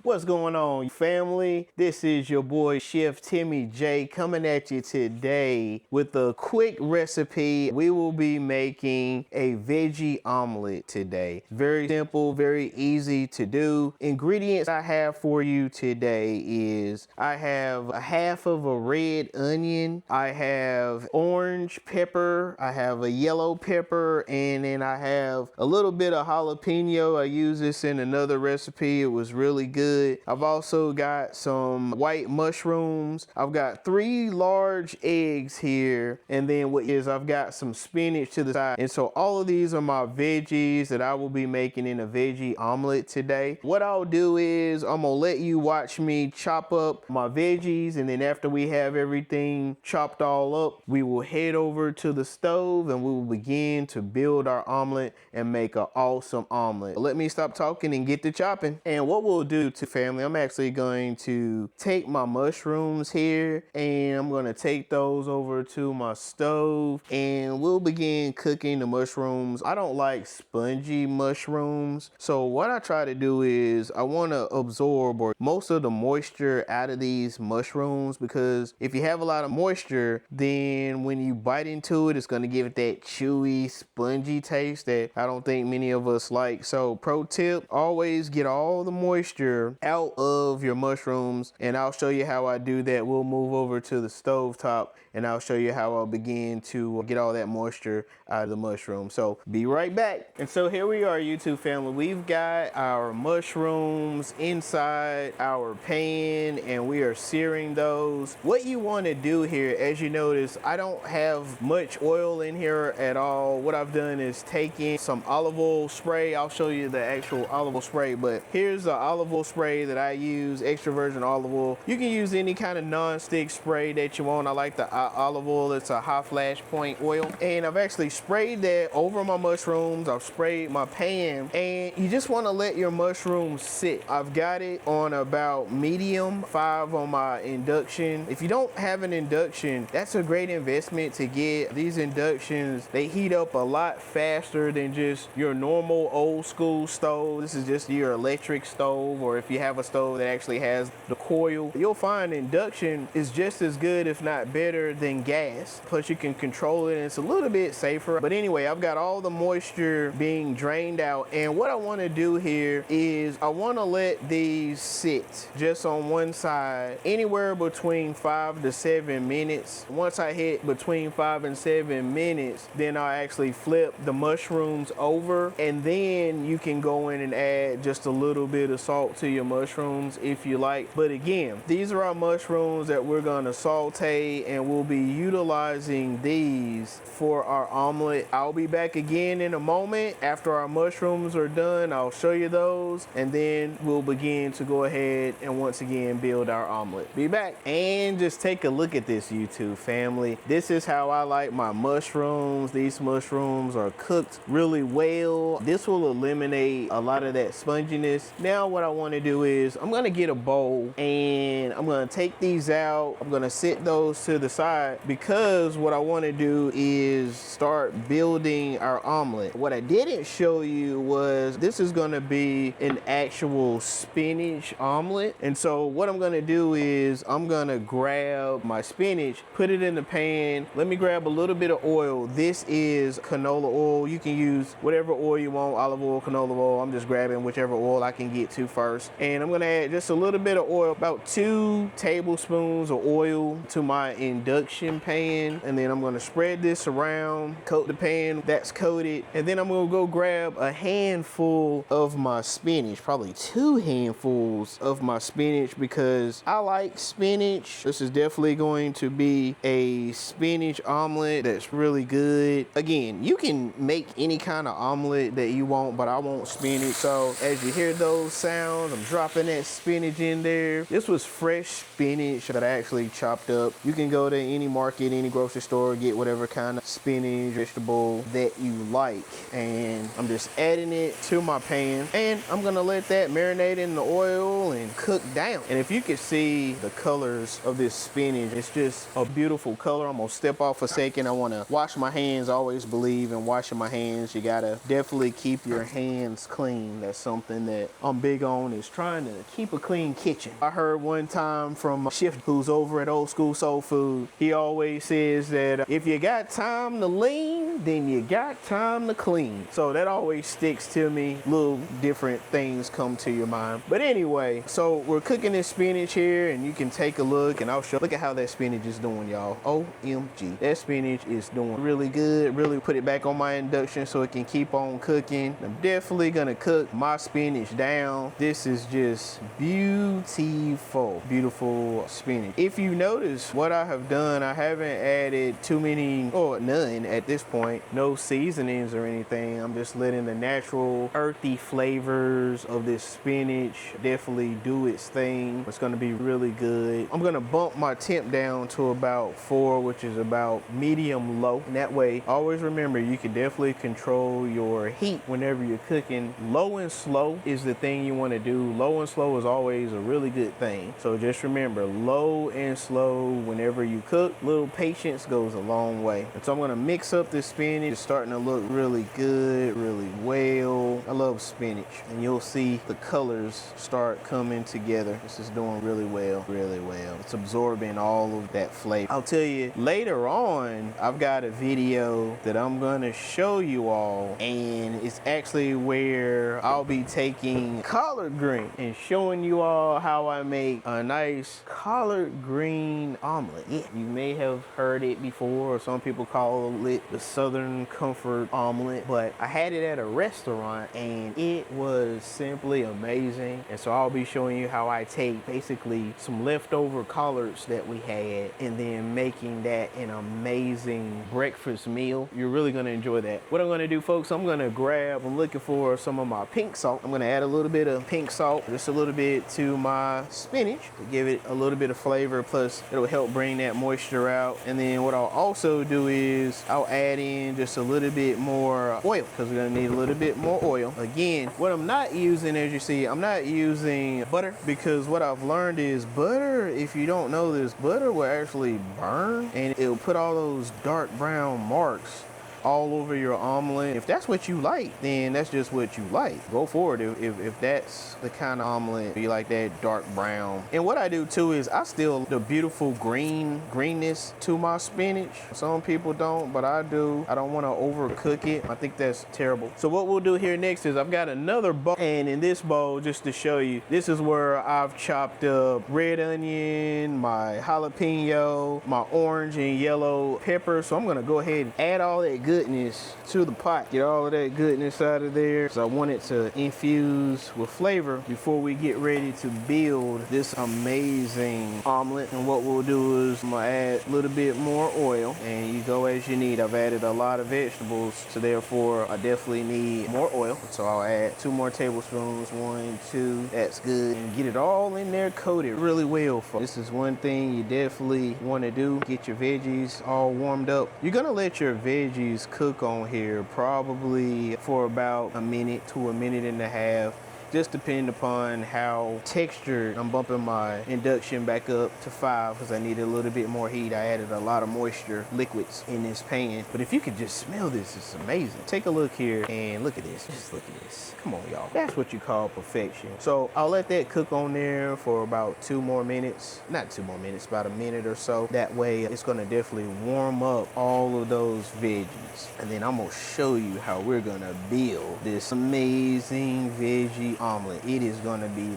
What's going on, family? This is your boy Chef Timmy J coming at you today with a quick recipe. We will be making a veggie omelet today. Very simple, very easy to do. Ingredients I have for you today is I have a half of a red onion, I have orange pepper, I have a yellow pepper, and then I have a little bit of jalapeno. I use this in another recipe. It was really good. I've also got some white mushrooms. I've got 3 large eggs here, and then I've got some spinach to the side. And so all of these are my veggies that I will be making in a veggie omelet today. What I'll do is I'm gonna let you watch me chop up my veggies, and then after we have everything chopped all up, we will head over to the stove and we will begin to build our omelet and make an awesome omelet. Let me stop talking and get to chopping. And what we'll do to family, I'm actually going to take my mushrooms here and I'm going to take those over to my stove and we'll begin cooking the mushrooms. I don't like spongy mushrooms, so what I try to do is I want to absorb most of the moisture out of these mushrooms, because if you have a lot of moisture, then when you bite into it, it's going to give it that chewy, spongy taste that I don't think many of us like. So pro tip, always get all the moisture out of your mushrooms, and I'll show you how I do that. We'll move over to the stove top and I'll show you how I'll begin to get all that moisture out of the mushroom. So be right back. And so here we are, YouTube family. We've got our mushrooms inside our pan and we are searing those. What you want to do here, as you notice, I don't have much oil in here at all. What I've done is taken some olive oil spray. I'll show you the actual olive oil spray, but here's the olive oil spray that I use, extra virgin olive oil. You can use any kind of non-stick spray that you want. I like the olive oil. It's a high flash point oil, and I've actually sprayed that over my mushrooms. I've sprayed my pan, and you just want to let your mushrooms sit. I've got it on about medium 5 on my induction. If you don't have an induction, that's a great investment to get. These inductions, they heat up a lot faster than just your normal old school stove. This is just your electric stove, or if you have a stove that actually has the coil, you'll find induction is just as good, if not better, than gas. Plus you can control it and it's a little bit safer. But anyway, I've got all the moisture being drained out, and what I want to do here is I want to let these sit just on one side anywhere between 5 to 7 minutes. Once I hit between 5 and 7 minutes, then I'll actually flip the mushrooms over, and then you can go in and add just a little bit of salt to your mushrooms if you like. But again, these are our mushrooms that we're going to saute, and we'll be utilizing these for our omelet. I'll be back again in a moment after our mushrooms are done. I'll show you those, and then we'll begin to go ahead and once again build our omelet. Be back. And just take a look at this, YouTube family. This is how I like my mushrooms. These mushrooms are cooked really well. This will eliminate a lot of that sponginess. Now what I want to do is I'm going to get a bowl and I'm going to take these out. I'm going to set those to the side, because what I want to do is start building our omelet. What I didn't show you was this is going to be an actual spinach omelet. And so what I'm going to do is I'm going to grab my spinach, put it in the pan. Let me grab a little bit of oil. This is canola oil. You can use whatever oil you want, olive oil, canola oil. I'm just grabbing whichever oil I can get to first. And I'm going to add just a little bit of oil, about 2 tablespoons of oil to my induction pan. And then I'm going to spread this around, coat the pan that's coated. And then I'm going to go grab a handful of my spinach, probably 2 handfuls of my spinach, because I like spinach. This is definitely going to be a spinach omelet that's really good. Again, you can make any kind of omelet that you want, but I want spinach. So as you hear those sounds, I'm dropping that spinach in there. This was fresh spinach that I actually chopped up. You can go to any market, any grocery store, get whatever kind of spinach, vegetable that you like. And I'm just adding it to my pan, and I'm gonna let that marinate in the oil and cook down. And if you can see the colors of this spinach, it's just a beautiful color. I'm gonna step off a second. I wanna wash my hands. I always believe in washing my hands. You gotta definitely keep your hands clean. That's something that I'm big on, is trying to keep a clean kitchen. I heard one time from a chef who's over at Old School Soul Food, he always says that if you got time to lean, then you got time to clean. So that always sticks to me. Little different things come to your mind. But anyway, so we're cooking this spinach here, and you can take a look, and I'll show. Look at how that spinach is doing, y'all. OMG. That spinach is doing really good. Really put it back on my induction so it can keep on cooking. I'm definitely gonna cook my spinach down. This is just beautiful, beautiful spinach. If you notice what I have done, I haven't added too many, or none at this point, no seasonings or anything. I'm just letting the natural earthy flavors of this spinach definitely do its thing. It's gonna be really good. I'm gonna bump my temp down to about 4, which is about medium low. And that way, always remember, you can definitely control your heat whenever you're cooking. Low and slow is the thing you wanna do. Low and slow is always a really good thing. So just remember, low and slow whenever you cook. Little patience goes a long way. And so I'm gonna mix up this spinach. It's starting to look really good, really well. I love spinach. And you'll see the colors start coming together. This is doing really well, really well. It's absorbing all of that flavor. I'll tell you later on, I've got a video that I'm gonna show you all, and it's actually where I'll be taking collard green and showing you all how I make a nice collard green omelet. Yeah, you may have heard it before, or some people call it the Southern Comfort omelet, but I had it at a restaurant and it was simply amazing. And so I'll be showing you how I take basically some leftover collards that we had and then making that an amazing breakfast meal. You're really gonna enjoy that. What I'm gonna do, folks, I'm looking for some of my pink salt. I'm gonna add a little bit of pink salt, just a little bit to my spinach to give it a little bit of flavor, plus it'll help bring that moisture out. And then what I'll also do is I'll add in just a little bit more oil, because we're gonna need a little bit more oil. Again, what I'm not using, as you see, I'm not using butter, because what I've learned is butter, if you don't know this, butter will actually burn and it'll put all those dark brown marks all over your omelet. If that's what you like, then that's just what you like. Go for it if that's the kind of omelet you like, that dark brown. And what I do too is I still the beautiful greenness to my spinach. Some people don't, but I do. I don't want to overcook it. I think that's terrible. So what we'll do here next is I've got another bowl, and in this bowl, just to show you, this is where I've chopped up red onion, my jalapeno, my orange and yellow pepper. So I'm gonna go ahead and add all that goodness to the pot. Get all of that goodness out of there. So I want it to infuse with flavor before we get ready to build this amazing omelet. And what we'll do is I'm gonna add a little bit more oil, and you go as you need. I've added a lot of vegetables, so therefore I definitely need more oil. So I'll add 2 more tablespoons, 1, 2, that's good. And get it all in there coated really well. This is one thing you definitely want to do. Get your veggies all warmed up. You're gonna let your veggies cook on here probably for about a minute to a minute and a half. Just depending upon how textured. I'm bumping my induction back up to 5 because I needed a little bit more heat. I added a lot of moisture liquids in this pan. But if you could just smell this, it's amazing. Take a look here and look at this. Just look at this. Come on, y'all. That's what you call perfection. So I'll let that cook on there for about 2 more minutes. Not 2 more minutes, about a minute or so. That way it's gonna definitely warm up all of those veggies. And then I'm gonna show you how we're gonna build this amazing veggie omelet. It is gonna be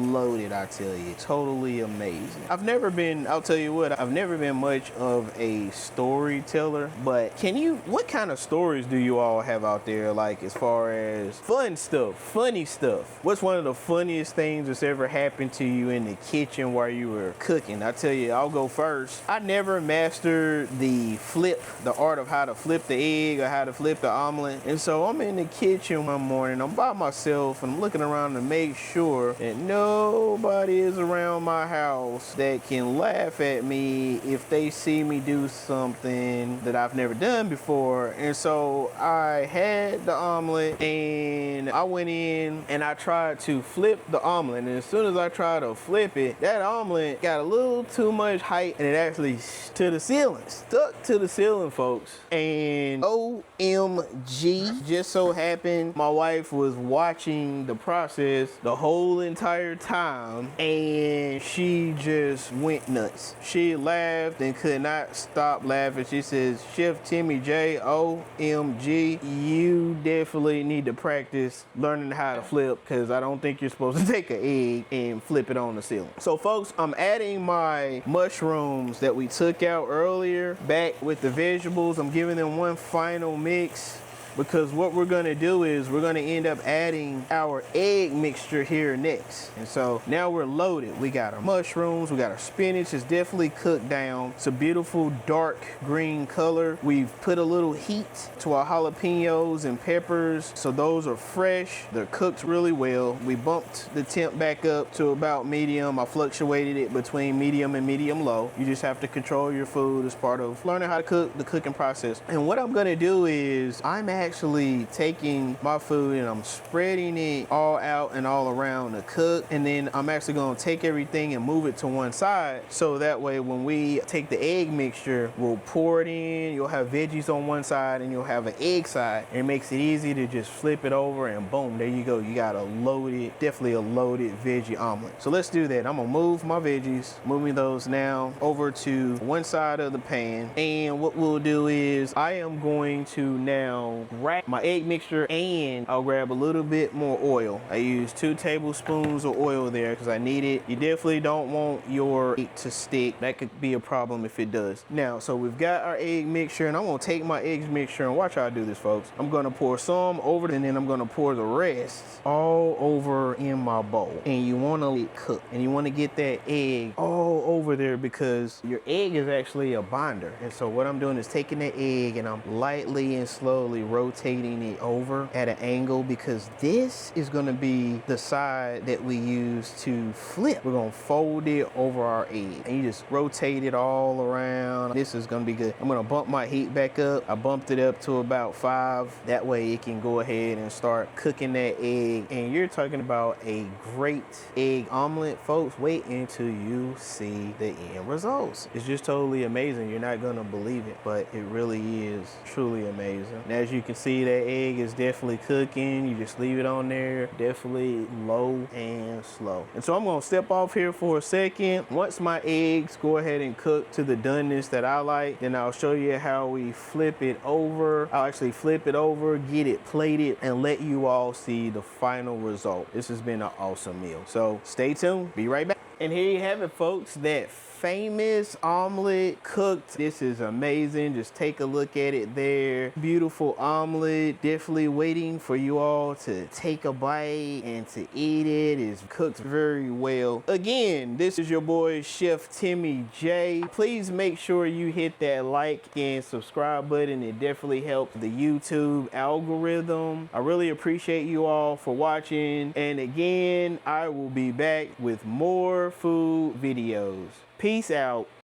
loaded, I tell you. Totally amazing. I've never been much of a storyteller, but what kind of stories do you all have out there, like as far as fun stuff, funny stuff? What's one of the funniest things that's ever happened to you in the kitchen while you were cooking? I tell you, I'll go first. I never mastered the art of how to flip the egg or how to flip the omelet. And so I'm in the kitchen one morning, I'm by myself, and I'm looking around to make sure that nobody is around my house that can laugh at me if they see me do something that I've never done before. And so I had the omelet and I went in and I tried to flip the omelet. And as soon as I tried to flip it, that omelet got a little too much height and it actually stuck to the ceiling, folks. And OMG, just so happened my wife was watching the process process the whole entire time, and she just went nuts. She laughed and could not stop laughing. She says, Chef Timmy J, OMG, you definitely need to practice learning how to flip, because I don't think you're supposed to take an egg and flip it on the ceiling. So folks, I'm adding my mushrooms that we took out earlier back with the vegetables. I'm giving them one final mix, because what we're gonna do is we're gonna end up adding our egg mixture here next. And so now we're loaded. We got our mushrooms, we got our spinach. It's definitely cooked down. It's a beautiful dark green color. We've put a little heat to our jalapenos and peppers, so those are fresh. They're cooked really well. We bumped the temp back up to about medium. I fluctuated it between medium and medium low. You just have to control your food as part of learning how to cook, the cooking process. And what I'm gonna do is I'm actually taking my food and I'm spreading it all out and all around to cook, and then I'm actually going to take everything and move it to one side, so that way when we take the egg mixture, we'll pour it in. You'll have veggies on one side and you'll have an egg side, and it makes it easy to just flip it over and boom, there you go. You got a loaded, definitely a loaded veggie omelet. So let's do that. I'm gonna move my veggies, moving those now over to one side of the pan, and what we'll do is I am going to now wrap my egg mixture, and I'll grab a little bit more oil. I use 2 tablespoons of oil there because I need it. You definitely don't want your egg to stick. That could be a problem if it does. Now, so we've got our egg mixture, and I'm gonna take my egg mixture, and watch how I do this, folks. I'm gonna pour some over, and then I'm gonna pour the rest all over in my bowl. And you wanna let it cook, and you wanna get that egg all over there, because your egg is actually a binder. And so what I'm doing is taking the egg and I'm lightly and slowly rotating it over at an angle, because this is going to be the side that we use to flip. We're going to fold it over our egg, and you just rotate it all around. This is going to be good. I'm going to bump my heat back up. I bumped it up to about 5. That way it can go ahead and start cooking that egg, and you're talking about a great egg omelet, folks. Wait until you see the end results. It's just totally amazing. You're not going to believe it, but it really is truly amazing. And as you can see, that egg is definitely cooking. You just leave it on there, definitely low and slow. And so I'm gonna step off here for a second. Once my eggs go ahead and cook to the doneness that I like, then I'll show you how we flip it over. I'll actually flip it over, get it plated, and let you all see the final result. This has been an awesome meal. So stay tuned, be right back. And here you have it, folks, that famous omelet cooked. This is amazing. Just take a look at it there. Beautiful omelet. Definitely waiting for you all to take a bite and to eat it. It's cooked very well. Again, this is your boy Chef Timmy J. Please make sure you hit that like and subscribe button. It definitely helps the YouTube algorithm. I really appreciate you all for watching. And again, I will be back with more food videos. Peace out.